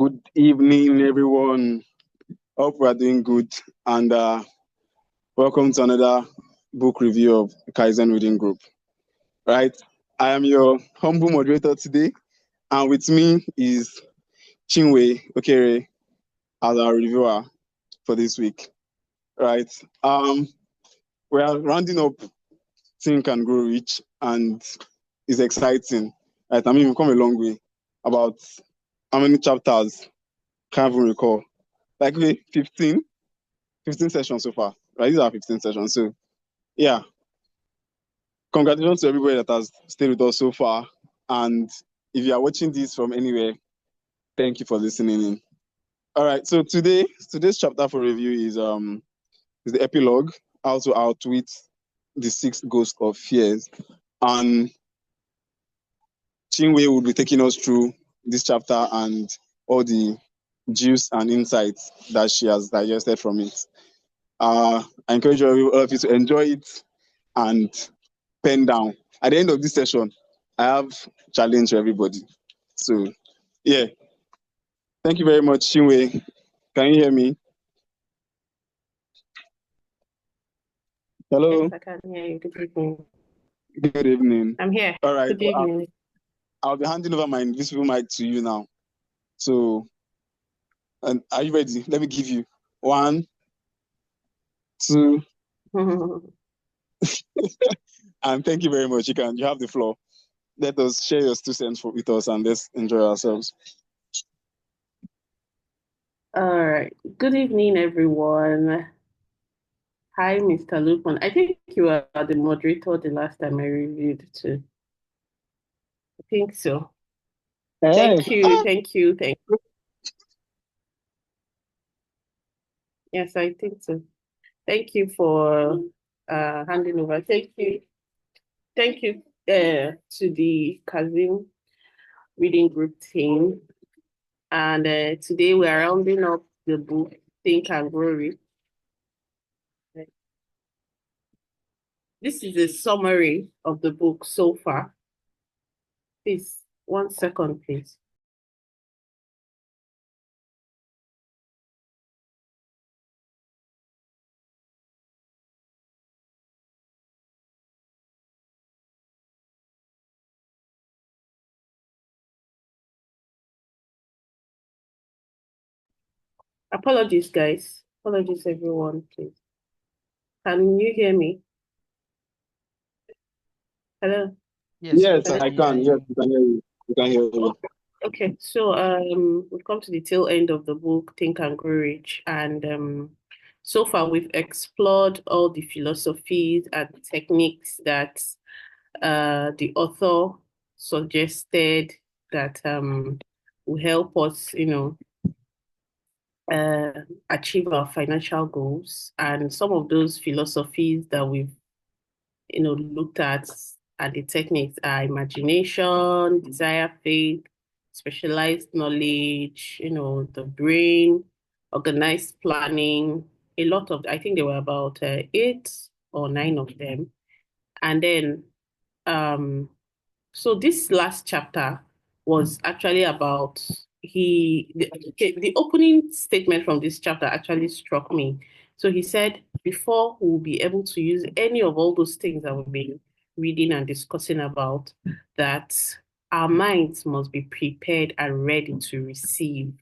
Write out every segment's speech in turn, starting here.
Good evening, everyone. Hope we are doing good. And welcome to another book review of Kaizen Reading Group. Right? I am your humble moderator today. And with me is Chinwe Okere as our reviewer for this week. Right? We are rounding up Think and Grow Rich, and it's exciting. Right? I mean, we've come a long way. About how many chapters? Can't even recall. Like 15 sessions so far, right? These are 15 sessions. So, yeah, congratulations to everybody that has stayed with us so far. And if you are watching this from anywhere, thank you for listening in. All right, so today's chapter for review is the epilogue, how to outwit the sixth ghost of fears. And Chinwe will be taking us through this chapter and all the juice and insights that she has digested from it. I encourage all of you to enjoy it and pen down. At the end of this session, I have challenge for everybody. So, yeah. Thank you very much, Chinwe. Can you hear me? Hello. Yes, I can hear you. Good evening. Good evening. I'm here. All right. Good evening. I'll be handing over my invisible mic to you now. So, and are you ready? Let me give you 1, 2, and thank you very much. You have the floor. Let us share your 2 cents with us and let's enjoy ourselves. All right. Good evening, everyone. Hi, Mr. Lupon. I think you were the moderator the last time I reviewed too. I think so. Hey. Thank you. Yes, I think so. Thank you for handing over. Thank you to the Kazim Reading Group team. And today we are rounding up the book Think and Grow Rich. This is a summary of the book so far. Please, 1 second, please. Apologies, guys. Apologies, everyone, please. Can you hear me? Hello? Yes, I can. Yes, we can hear you. We can hear you. Okay, so we've come to the tail end of the book, Think and Grow Rich, and so far we've explored all the philosophies and techniques that the author suggested that will help us, achieve our financial goals. And some of those philosophies that we've, looked at and the techniques are imagination, desire, faith, specialized knowledge, the brain, organized planning, a lot of, I think there were about 8 or 9 of them. And then, so this last chapter was actually about the opening statement from this chapter actually struck me. So he said, before we'll be able to use any of all those things that we've been reading and discussing about, that our minds must be prepared and ready to receive.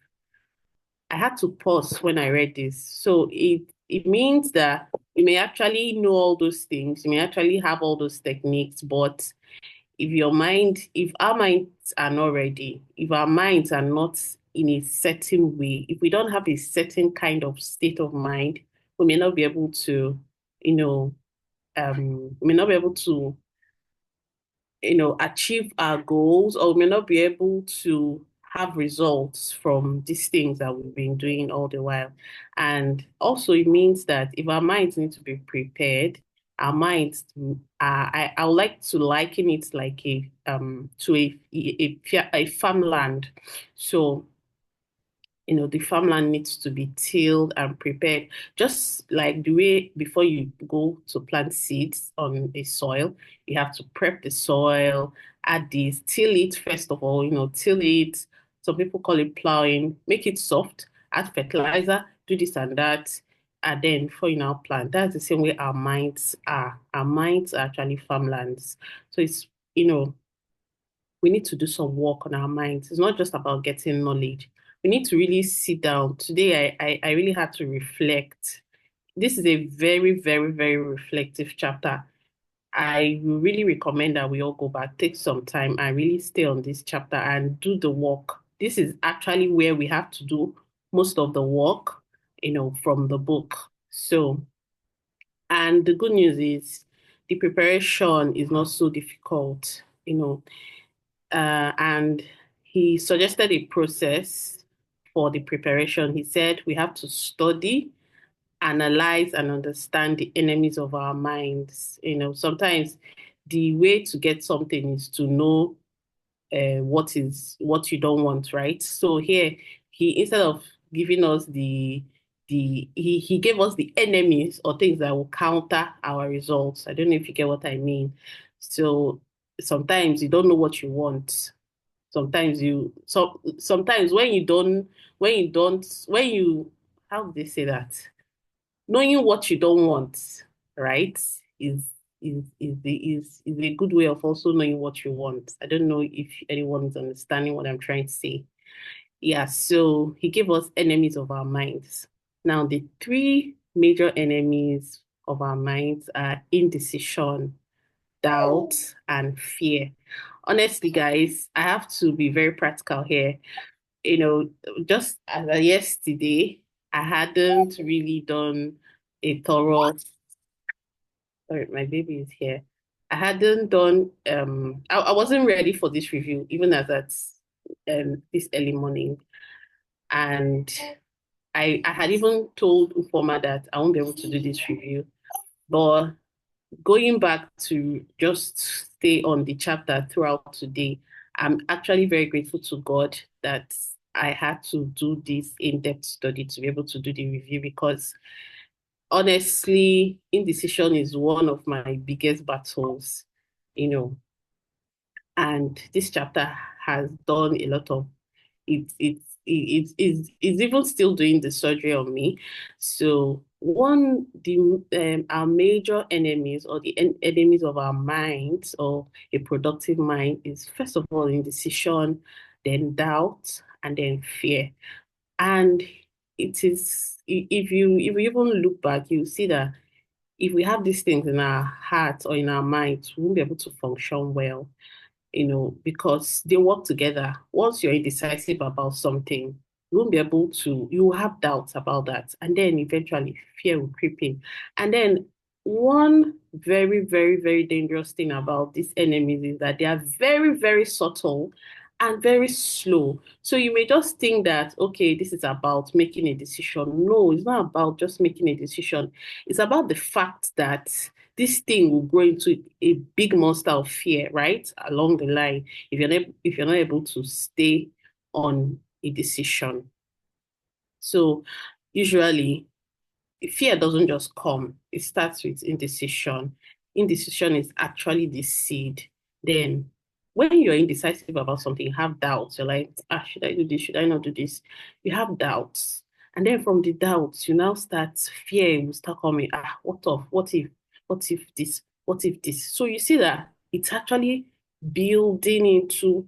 I had to pause when I read this. So it means that you may actually know all those things, you may actually have all those techniques, but if our minds are not ready, if our minds are not in a certain way, if we don't have a certain kind of state of mind, we may not be able to, we may not be able to, achieve our goals, or we may not be able to have results from these things that we've been doing all the while. And also it means that if our minds need to be prepared, our minds I would like to liken it like a farmland. So the farmland needs to be tilled and prepared, just like the way before you go to plant seeds on a soil, you have to prep the soil, add this, till it first of all, till it, Some people call it plowing. Make it soft, add fertilizer, do this and that, and then before you now plant. That's the same way our minds are. Our minds are actually farmlands. So it's, we need to do some work on our minds. It's not just about getting knowledge. We need to really sit down. Today, I really had to reflect. This is a very, very, very reflective chapter. I really recommend that we all go back, take some time and really stay on this chapter and do the work. This is actually where we have to do most of the work, from the book. So, and the good news is the preparation is not so difficult, and he suggested a process for the preparation. He said we have to study, analyze, and understand the enemies of our minds. Sometimes the way to get something is to know what you don't want, right? So here, he instead of giving us he gave us the enemies or things that will counter our results. I don't know if you get what I mean. So sometimes you don't know what you want. Sometimes when you how do they say that? Knowing what you don't want, right, is a good way of also knowing what you want. I don't know if anyone is understanding what I'm trying to say. Yeah, so he gave us enemies of our minds. Now, the three major enemies of our minds are indecision, doubt, and fear. Honestly, guys, I have to be very practical here. You know, just as of yesterday, I hadn't really done a thorough. Sorry, my baby is here. I hadn't done. I wasn't ready for this review, even as at this early morning, and I had even told Ufoma that I won't be able to do this review. But going back to just stay on the chapter throughout today, I'm actually very grateful to God that I had to do this in-depth study to be able to do the review because honestly, indecision is one of my biggest battles, you know, and this chapter has done a lot of it's even still doing the surgery on me. So our major enemies or the enemies of our minds or a productive mind is first of all indecision, then doubt, and then fear. And it is if you even look back, you see that if we have these things in our hearts or in our minds, we won't be able to function well, because they work together. Once you're indecisive about something, you will have doubts about that. And then eventually fear will creep in. And then one very, very, very dangerous thing about these enemies is that they are very, very subtle and very slow. So you may just think that, okay, this is about making a decision. No, it's not about just making a decision. It's about the fact that this thing will grow into a big monster of fear, right? Along the line, if you're not able to stay on a decision. So usually fear doesn't just come, it starts with indecision. Indecision is actually the seed. Then when you're indecisive about something, you have doubts. You're like, should I do this? Should I not do this? You have doubts. And then from the doubts, you now start fear will start coming. What of? What if this? What if this? So you see that it's actually building into,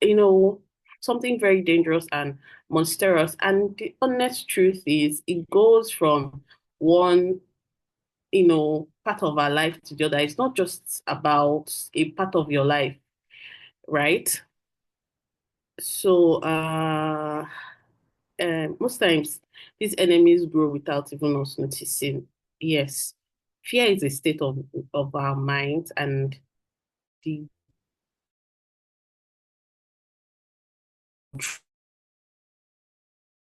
you know, something very dangerous and monstrous. And the honest truth is it goes from one, part of our life to the other. It's not just about a part of your life, right? So most times these enemies grow without even us noticing. Yes, fear is a state of our mind, and the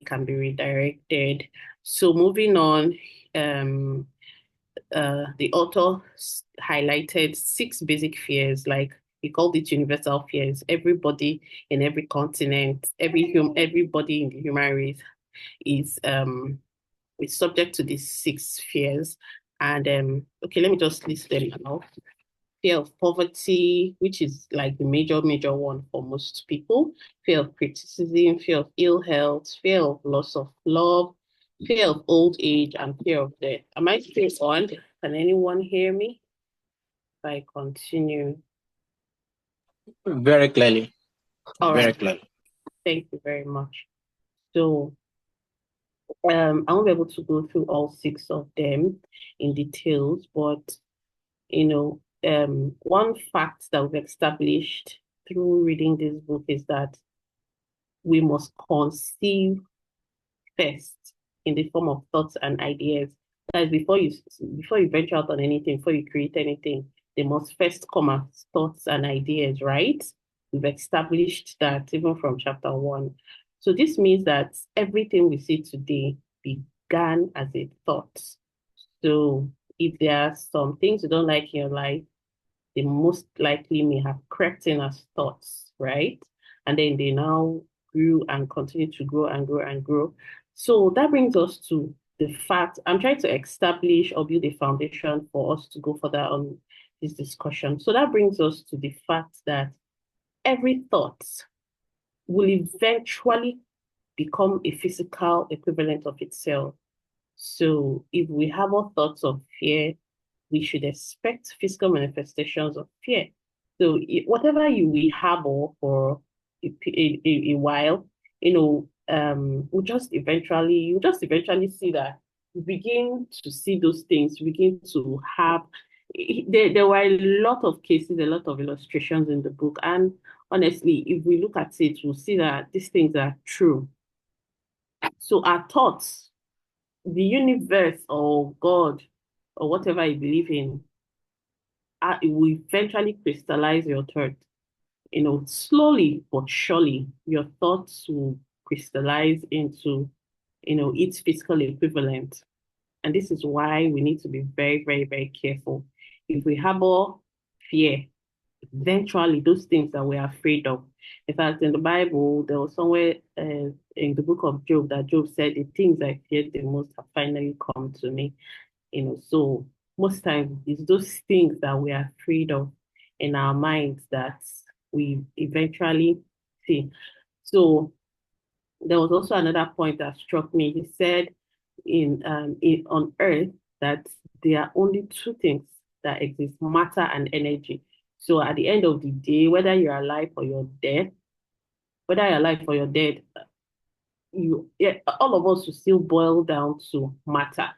can be redirected. So moving on, um, the author highlighted six basic fears, like he called it universal fears. Everybody in every continent, everybody in the human race is subject to these six fears. And okay, let me just list them now. fear of poverty, which is like the major one for most people, fear of criticism, fear of ill health, fear of loss of love, fear of old age, and fear of death. Am I still on? Can anyone hear me? If I continue. Very clearly. All Very right. clearly. Thank you very much. So, I won't be able to go through all six of them in details, but one fact that we've established through reading this book is that we must conceive first in the form of thoughts and ideas. That is, before you venture out on anything, before you create anything, they must first come as thoughts and ideas, right? We've established that even from chapter one. So this means that everything we see today began as a thought. So if there are some things you don't like in your life, they most likely may have crept in as thoughts, right? And then they now grew and continue to grow and grow and grow. So that brings us to the fact I'm trying to establish or build a foundation for us to go further on this discussion. So that brings us to the fact that every thought will eventually become a physical equivalent of itself. So if we have our thoughts of fear, we should expect physical manifestations of fear. So whatever we harbor for a while, you'll just eventually see that you begin to see those things, you begin to have. There were a lot of cases, a lot of illustrations in the book, and honestly, if we look at it, we'll see that these things are true. So our thoughts, the universe or God or whatever you believe in, it will eventually crystallize your thought. Slowly but surely, your thoughts will crystallize into, its physical equivalent. And this is why we need to be very, very, very careful. If we harbor fear, eventually those things that we're afraid of. In fact, in the Bible, there was somewhere in the book of Job that Job said, the things I feared the most have finally come to me. So most times it's those things that we are afraid of in our minds that we eventually see. So there was also another point that struck me. He said on earth that there are only two things that exist, matter and energy. So at the end of the day, whether you're alive or you're dead, all of us will still boil down to matter.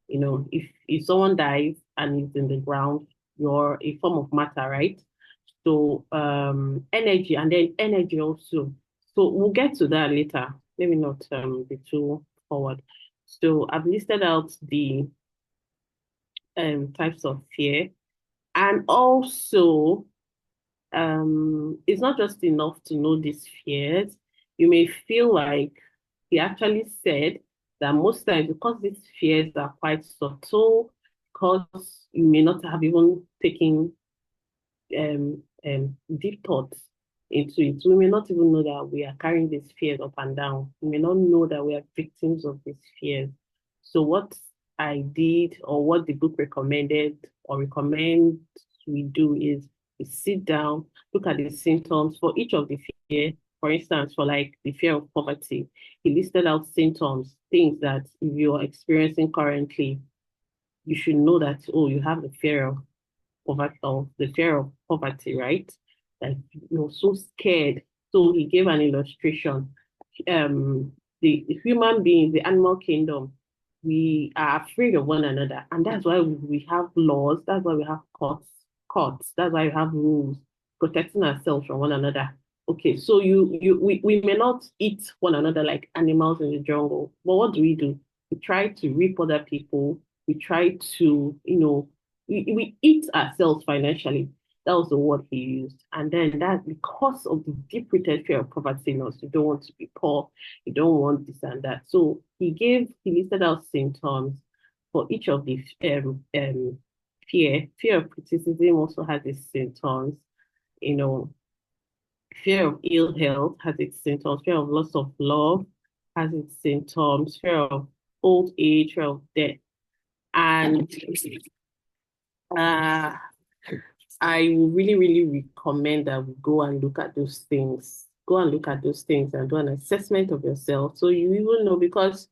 If someone dies and is in the ground, you're a form of matter, right? So energy and then energy also. So we'll get to that later. Maybe not be too forward. So I've listed out the types of fear, and also it's not just enough to know these fears. You may feel like he actually said that most times, because these fears are quite subtle, because you may not have even taken deep thoughts into it, we may not even know that we are carrying these fears up and down. We may not know that we are victims of these fears. So what I did, or what the book recommended or recommends we do, is we sit down, look at the symptoms for each of the fear. For instance, for like the fear of poverty, he listed out symptoms, things that if you're experiencing currently, you should know that, oh, you have the fear of poverty, or the fear of poverty, right? Like you're so scared. So he gave an illustration. The human beings, the animal kingdom, we are afraid of one another, and that's why we have laws. That's why we have courts. That's why we have rules protecting ourselves from one another. Okay, so we may not eat one another like animals in the jungle, but what do? We try to reap other people. We try to, we eat ourselves financially. That was the word he used. And then that, because of the deep-rooted fear of poverty in us, you don't want to be poor, you don't want this and that. So he listed out symptoms for each of the fear. Fear of criticism also has its symptoms. You know, fear of ill health has its symptoms. Fear of loss of love has its symptoms. Fear of old age, fear of death. And uh, I will really, really recommend that we go and look at those things. Go and look at those things and do an assessment of yourself. So you even know, because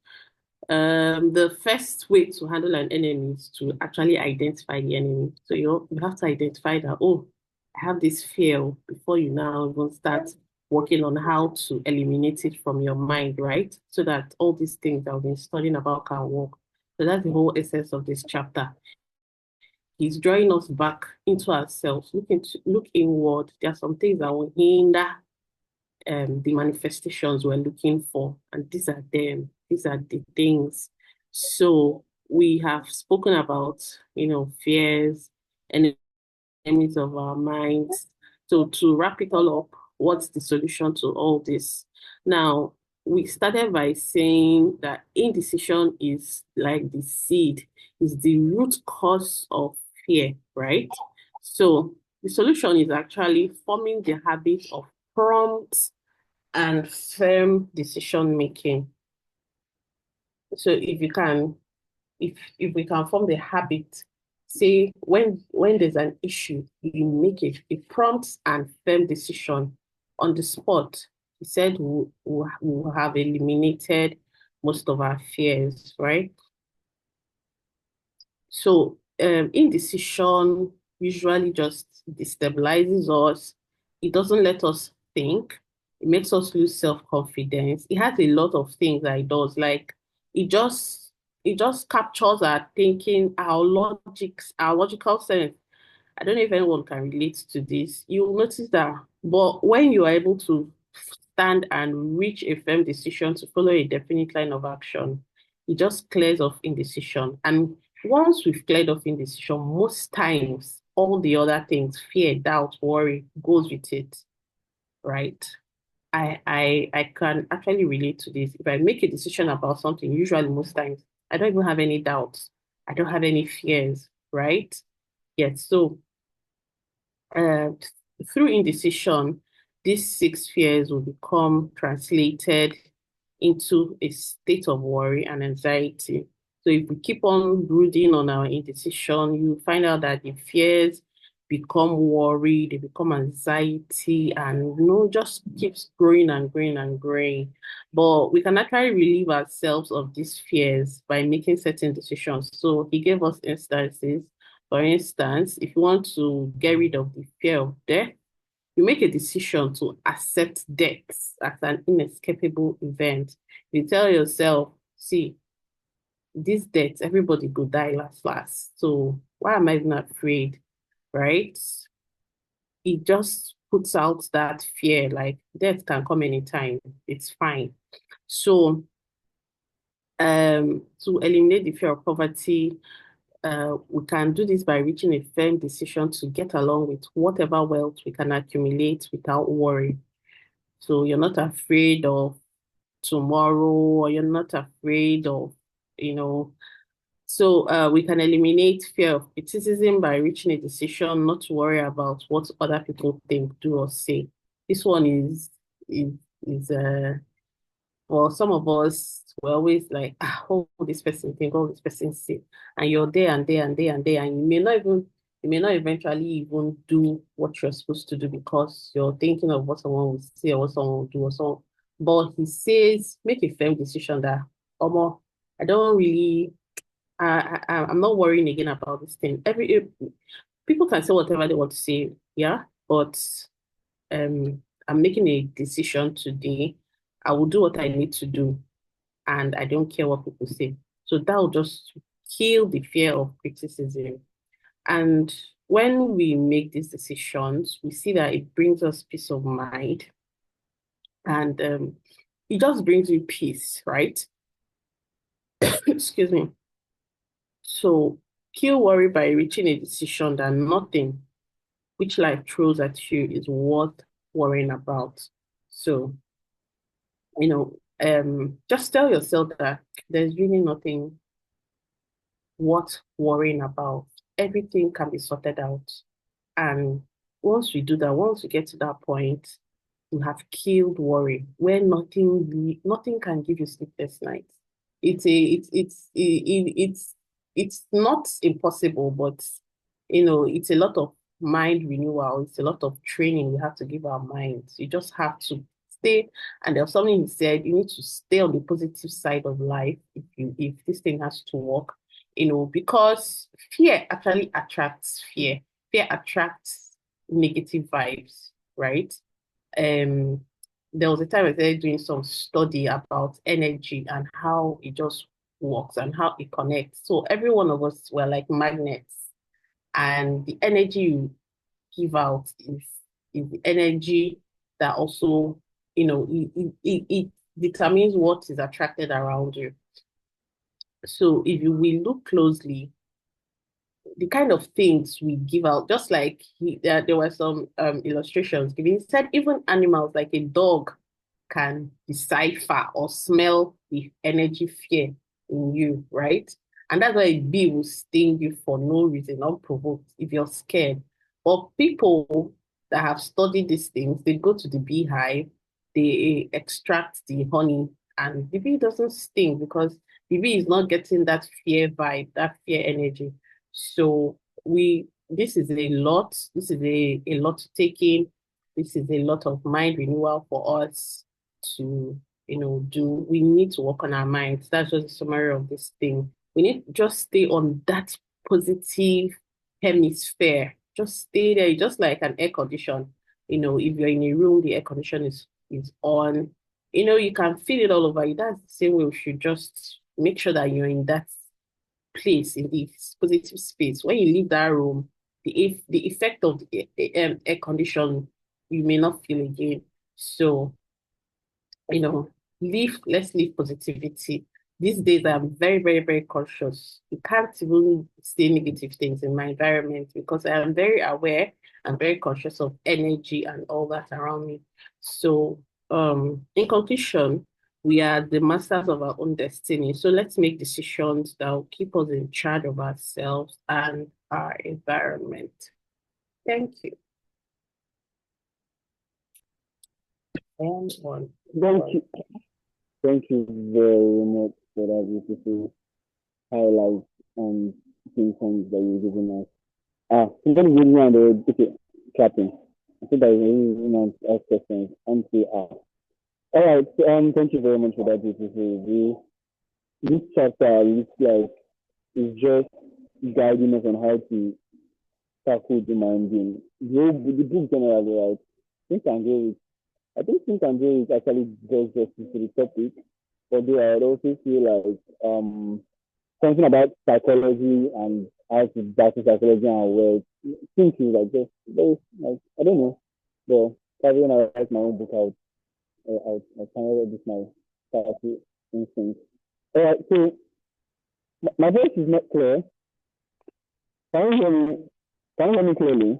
the first way to handle an enemy is to actually identify the enemy. So you have to identify that, oh, I have this fear, before you now even start working on how to eliminate it from your mind, right? So that all these things that we've been studying about can work. So that's the whole essence of this chapter. He's drawing us back into ourselves, look inward. There are some things that will hinder the manifestations we're looking for, and these are them. These are the things. So we have spoken about, fears, enemies of our minds. So to wrap it all up, what's the solution to all this? Now, we started by saying that indecision is like the seed, is the root cause of fear, right? So the solution is actually forming the habit of prompt and firm decision making. So if we can form the habit, say when there's an issue, you make it a prompt and firm decision on the spot. He said we'll have eliminated most of our fears, right? So indecision usually just destabilizes us. It doesn't let us think. It makes us lose self-confidence. It has a lot of things that it does. Like it just it just captures our thinking, our logical sense. I don't know if anyone can relate to this. You'll notice that, but when you are able to stand and reach a firm decision to follow a definite line of action, it just clears off indecision. And once we've cleared off indecision, most times all the other things, fear, doubt, worry, goes with it, right? I can actually relate to this. If I make a decision about something, usually most times I don't even have any doubts. I don't have any fears, right? Yes. So uh, through indecision, these six fears will become translated into a state of worry and anxiety. So if we keep on brooding on our indecision, you find out that the fears become worry, they become anxiety, and just keeps growing and growing and growing. But we can actually relieve ourselves of these fears by making certain decisions. So he gave us instances. For instance, if you want to get rid of the fear of death, you make a decision to accept death as an inescapable event. You tell yourself, see, this death, everybody could die last last. So why am I even afraid? Right? It just puts out that fear, like death can come anytime. It's fine. So to eliminate the fear of poverty, we can do this by reaching a firm decision to get along with whatever wealth we can accumulate without worry. So you're not afraid of tomorrow, or you're not afraid of, you know. So we can eliminate fear of criticism by reaching a decision not to worry about what other people think, do, or say. This one is is for some of us, we're always like, what will this person think, what will this person say? And you're there and there and there and there, and you may not eventually even do what you're supposed to do because you're thinking of what someone will say or what someone will do or so. But he says, make a firm decision that, I don't really, I'm not worrying again about this thing. People can say whatever they want to say, yeah, but I'm making a decision today. I will do what I need to do, and I don't care what people say. So that will just kill the fear of criticism. And when we make these decisions, we see that it brings us peace of mind, and it just brings you peace, right? Excuse me. So kill worry by reaching a decision that nothing which life throws at you is worth worrying about. So just tell yourself that there's really nothing worth worrying about. Everything can be sorted out. And once we do that, once we get to that point, we have killed worry, where nothing can give you sleepless nights. It's not impossible, but it's a lot of mind renewal. It's a lot of training we have to give our minds. You just have to stay. And there's something he said, you need to stay on the positive side of life if this thing has to work, because fear actually attracts fear. Fear attracts negative vibes, right? Um, there was a time I started doing some study about energy and how it just works and how it connects. So every one of us were like magnets, and the energy you give out is the energy that also, it determines what is attracted around you. So if you will look closely, the kind of things we give out, just like there were some illustrations given. He said even animals like a dog can decipher or smell the energy fear in you, right? And that's why a bee will sting you for no reason, unprovoked, if you're scared. But people that have studied these things, they go to the beehive, they extract the honey, and the bee doesn't sting because the bee is not getting that fear vibe, that fear energy. So this is a lot. This is a lot to take in. This is a lot of mind renewal for us to, do. We need to work on our minds. That's just a summary of this thing. We need to just stay on that positive hemisphere. Just stay there, just like an air condition. If you're in a room, the air condition is on. You can feel it all over you. That's the same way we should just make sure that you're in that place, in the positive space. When you leave that room, the effect of the air condition you may not feel again. So, you know, let's leave positivity. These days I'm very, very, very cautious. You can't even say negative things in my environment because I am very aware and very conscious of energy and all that around me. So, in conclusion, we are the masters of our own destiny. So let's make decisions that will keep us in charge of ourselves and our environment. Thank you. And one. Thank you. Thank you very much for that beautiful highlight and key points that you've given us. Somebody give me on the okay, clapping. I think that you want to ask questions and to ask. All right, thank you very much for that beautiful review. This chapter looks like it's just guiding us on how to tackle demanding. The book generally, right? Think and Grow Rich. I think Think and Grow Rich actually does justice to the topic, although I would also feel like something about psychology and how to battle psychology and wealth. Think is like just very like I don't know. But probably when I write my own book out, I kind of this my powerful instinct. All right, so my voice is not clear. Can you hear me? Can you hear me clearly?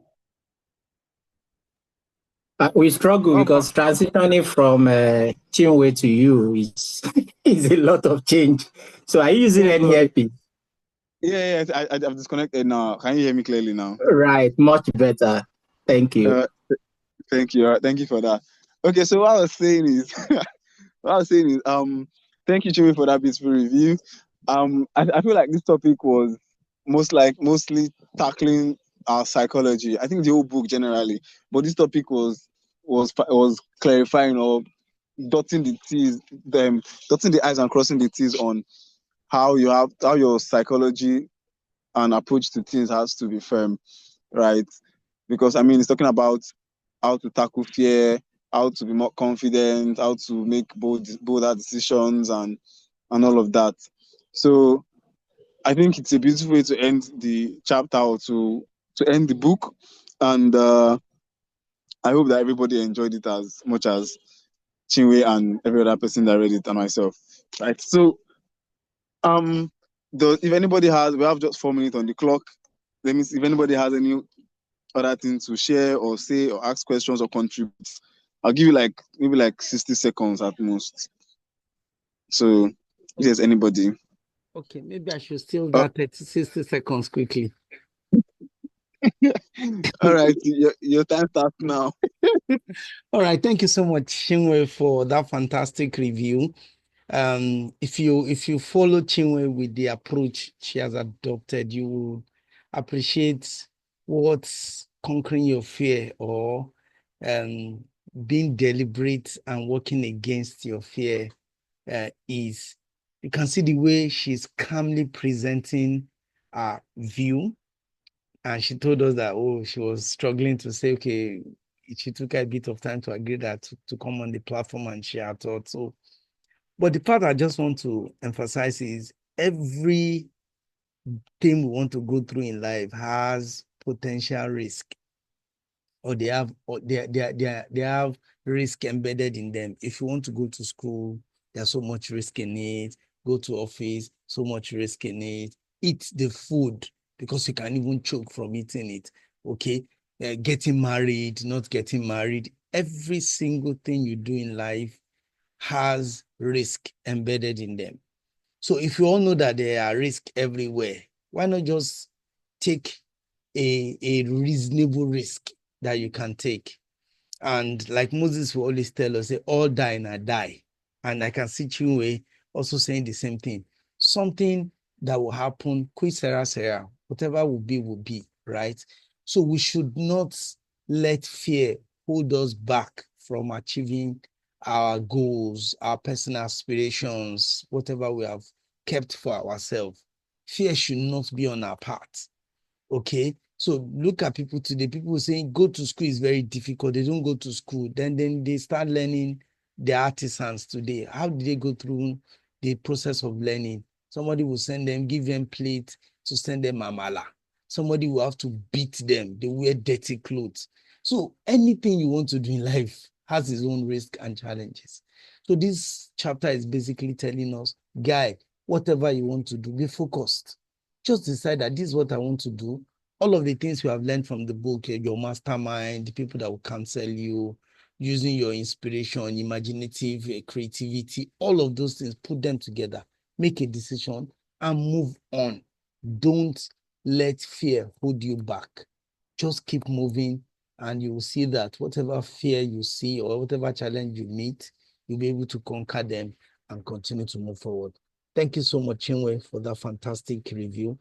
We struggle because transitioning from Chinwe to you is is a lot of change. So are you using any earpiece? Yeah, I've disconnected now. Can you hear me clearly now? Right, much better. Thank you. Thank you. Thank you for that. Okay, so what I was saying is, thank you, Chumi, for that beautiful review. I feel like this topic was mostly tackling our psychology. I think the whole book generally, but this topic was clarifying or dotting the T's, dotting the I's and crossing the T's on how your psychology and approach to things has to be firm, right? Because I mean, it's talking about how to tackle fear, how to be more confident, how to make bolder decisions, and all of that. So I think it's a beautiful way to end the chapter or to end the book, and I hope that everybody enjoyed it as much as Chinwe and every other person that read it and myself. Right. So if anybody we have just 4 minutes on the clock. Let me see if anybody has any other things to share or say or ask questions or contribute. I'll give you maybe 60 seconds at most. So if there's anybody. Okay, maybe I should steal that 60 seconds quickly. All right, your time starts now. All right, thank you so much, Chinwe, for that fantastic review. If you follow Chinwe with the approach she has adopted, you will appreciate what conquering your fear or being deliberate and working against your fear is, you can see the way she's calmly presenting a view. And she told us that, oh, she was struggling to say, okay, she took a bit of time to agree that to come on the platform and share her thoughts. So, but the part I just want to emphasize is every thing we want to go through in life has potential risk, or they have risk embedded in them. If you want to go to school, there's so much risk in it. Go to office, so much risk in it. Eat the food because you can even choke from eating it. Okay, getting married, not getting married. Every single thing you do in life has risk embedded in them. So if you all know that there are risks everywhere, why not just take a reasonable risk that you can take? And like Moses will always tell us, say, all die and I die. And I can see Chinwe also saying the same thing. Something that will happen, quick Sarah, whatever will be, right? So we should not let fear hold us back from achieving our goals, our personal aspirations, whatever we have kept for ourselves. Fear should not be on our path. Okay, so look at people today. People saying go to school is very difficult. They don't go to school. Then they start learning the artisans today. How did they go through the process of learning? Somebody will send them, give them plate to send them amala. Somebody will have to beat them. They wear dirty clothes. So anything you want to do in life has its own risk and challenges. So this chapter is basically telling us, guy, whatever you want to do, be focused. Just decide that this is what I want to do. All of the things we have learned from the book, your mastermind, the people that will counsel you, using your inspiration, imaginative creativity, all of those things, put them together, make a decision and move on. Don't let fear hold you back. Just keep moving and you will see that whatever fear you see or whatever challenge you meet, you'll be able to conquer them and continue to move forward. Thank you so much, Chinwe, for that fantastic review.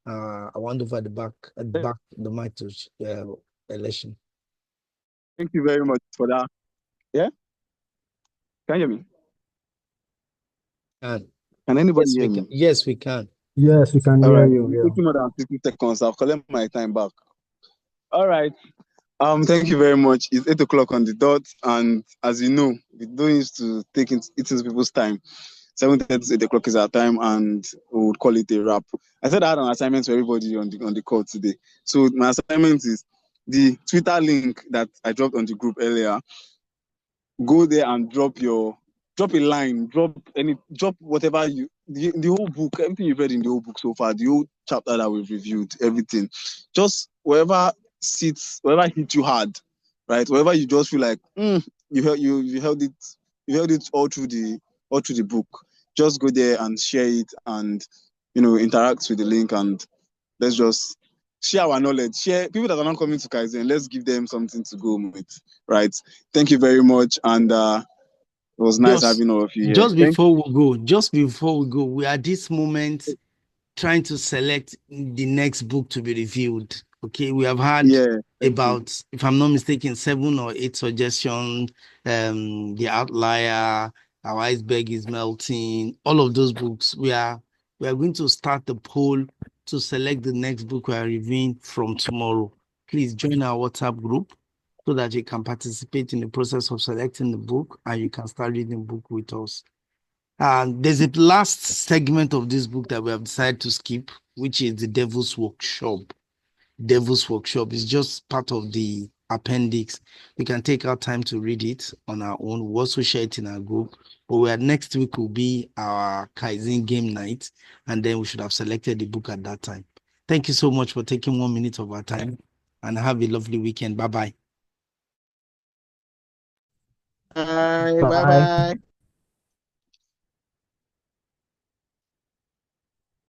I want over the mic to Election. Thank you very much for that. Yeah? Can you hear me? Can anybody Yes, hear we me? can. Yes, we can. Yes, we can All hear right. you. It's Yeah. taking more than 60 seconds. I'll collect my time back. All right. Thank you very much. It's 8 o'clock on the dot, and as you know, we don't used to take it into people's time. 7:30 to 8 o'clock is our time, and we would call it a wrap. I said I had an assignment for everybody on the call today. So my assignment is the Twitter link that I dropped on the group earlier. Go there and drop a line, drop whatever the whole book, everything you've read in the whole book so far, the whole chapter that we've reviewed, everything. Just wherever hit you hard, right? Wherever you just feel like you held it all through the book. Just go there and share it and interact with the link, and let's just share our knowledge. Share people that are not coming to Kaizen. Let's give them something to go with, right? Thank you very much, and it was nice having all of you here. Just before we go, we are at this moment trying to select the next book to be reviewed. Okay, we have had about, if I'm not mistaken, 7 or 8 suggestions. The Outlier, Our Iceberg is Melting, all of those books. We are going to start the poll to select the next book we are reviewing from tomorrow. Please join our WhatsApp group so that you can participate in the process of selecting the book and you can start reading the book with us. There's a last segment of this book that we have decided to skip, which is the Devil's Workshop. Devil's Workshop is just part of the appendix. We can take our time to read it on our own. We'll also share it in our group. But next week will be our Kaizen game night, and then we should have selected the book at that time. Thank you so much for taking 1 minute of our time, and have a lovely weekend. Bye-bye. Bye. Bye. Bye-bye.